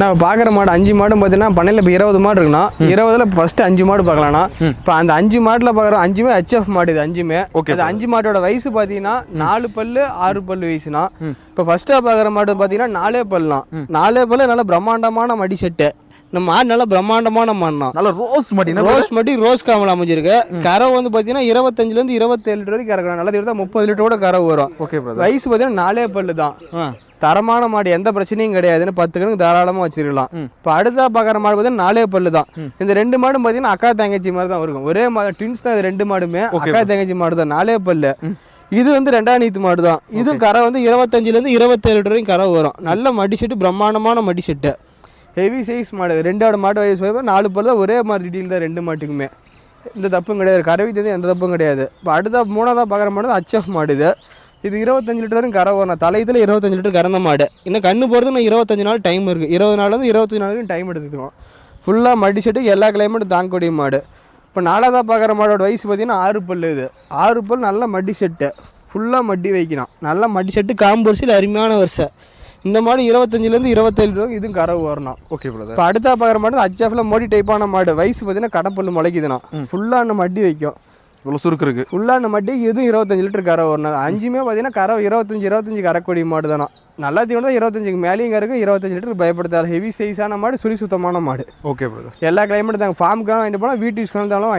நான் பார்க்குற மாடு 5 மாடும் பார்த்தீங்கன்னா பண்ணையில் இப்போ 20 மாடு இருக்குன்னா 20ல் ஃபஸ்ட்டு 5 மாடு பார்க்கலாம்னா இப்போ அந்த 5 மாட்டில் பார்க்குறோம் 5மே HF மாடு இது 5மே. அது 5 மாட்டோட வயசு பார்த்தீங்கன்னா 4 பல்லு 6 பல்லு வயசுனா. இப்போ ஃபஸ்ட்டாக பார்க்குற மாடு பார்த்தீங்கன்னா 4 பல்லாம் 4 பல்லு நல்ல பிரம்மாண்டமான மடி செட்டு. இந்த மாடு நல்லா பிரம்மாண்டமான மாடுனா நல்ல ரோஸ் மடி ரோஸ் காமல் அமைஞ்சிருக்கு. கரை வந்து பார்த்தீங்கன்னா 25லேருந்து 27 லிட்டர் வரைக்கும் கறக்கலாம். நல்லா இருந்தால் 30 லிட்டரோட கரை வரும். வயசு பார்த்தீங்கன்னா 4 பல்லு தான். தரமான மாடு, எந்த பிரச்சனையும் கிடையாதுன்னு 10 கணக்கு தாராளமாக வச்சிருக்கலாம். இப்போ அடுத்தா பார்க்குற மாடு பார்த்தீங்கன்னா 4 பல்லு தான். இந்த 2 மாடும் பார்த்தீங்கன்னா அக்கா தங்கச்சி மாதிரி தான் இருக்கும். ஒரே மாடு ட்வின்ஸ் தான். இது 2 மாடுமே அக்கா தங்கச்சி மாடு தான். 4 பல்லு. இது வந்து 2ஆம் நீத்து மாடு தான். இதுவும் கரை வந்து 25லேருந்து 27 லிட்டர் வரைக்கும் கரை வரும். நல்ல மடி செட்டு, பிரம்மாண்டமான மடி செட்டு, ஹெவி சைஸ் மாடு. 2 மாடு வயசு 4 பல்லு தான். ஒரே மாதிரி டீட்டெயில் தான் 2 மாட்டுக்குமே. எந்த தப்பும் கிடையாது. கறவை தெரிஞ்சு எந்த தப்பும் கிடையாது. இப்போ அடுத்த 3ஆவதாக பார்க்குற மாடு HF மாடு. இது 25 லிட்டர் வரைக்கும் கரை வரும். தலையத்தில் 25 லிட்டர் கறந்த மாடு. இன்னும் கண்ணு போகிறது இன்னும் 25 நாள் டைம் இருக்குது. 20 நாள்லேருந்து 25 நாள் வரைக்கும் டைம் எடுத்துக்குவோம். ஃபுல்லாக மடி செட்டு, எல்லா கிளைமேட்டும் தாங்கக்கூடிய மாடு. இப்போ 4ஆவதாக பார்க்குற மாடோட வயசு பார்த்தீங்கன்னா 6 பல்லு. இது 6 பல் நல்ல மடி செட்டு, ஃபுல்லாக மடி வைக்கணும். நல்ல மடி செட்டு, காம்பரிசில் அருமையான வருஷம். இந்த மாடு 25லேருந்து 27 ரூபாய்க்கு இதுவும் கறவு வரணும். Okay brother. இப்போ அடுத்தா பார்க்குற மாடு HFல மோடி டைப்பான மாடு. வயசு பார்த்தீங்கன்னா கடப்பல்லு முளைக்குதுண்ணா. ஃபுல்லாக அந்த மடி வைக்கும். இவ்வளோ சுருக்கு இருக்குது. ஃபுல்லாக அந்த மட்டி இதுவும் 25 லிட்டர் கரை வரணும். 5மே பார்த்தீங்கன்னா கரை 25 கறக்கூடிய மாடு தானே. நல்லா தீவனம் தான் 25க்கு மேலேயும் கறக்கும். 25 லிட்டர் பயப்படுத்தாது. ஹெவி சைஸான மாடு, சுழி சுத்தமான மாடு. Okay brother. எல்லா கிளைமேட்டும் தாங்க. ஃபார்முக்காக வாங்கிட்டு போனால் வீட்டு யூஸ் பண்ணாலும்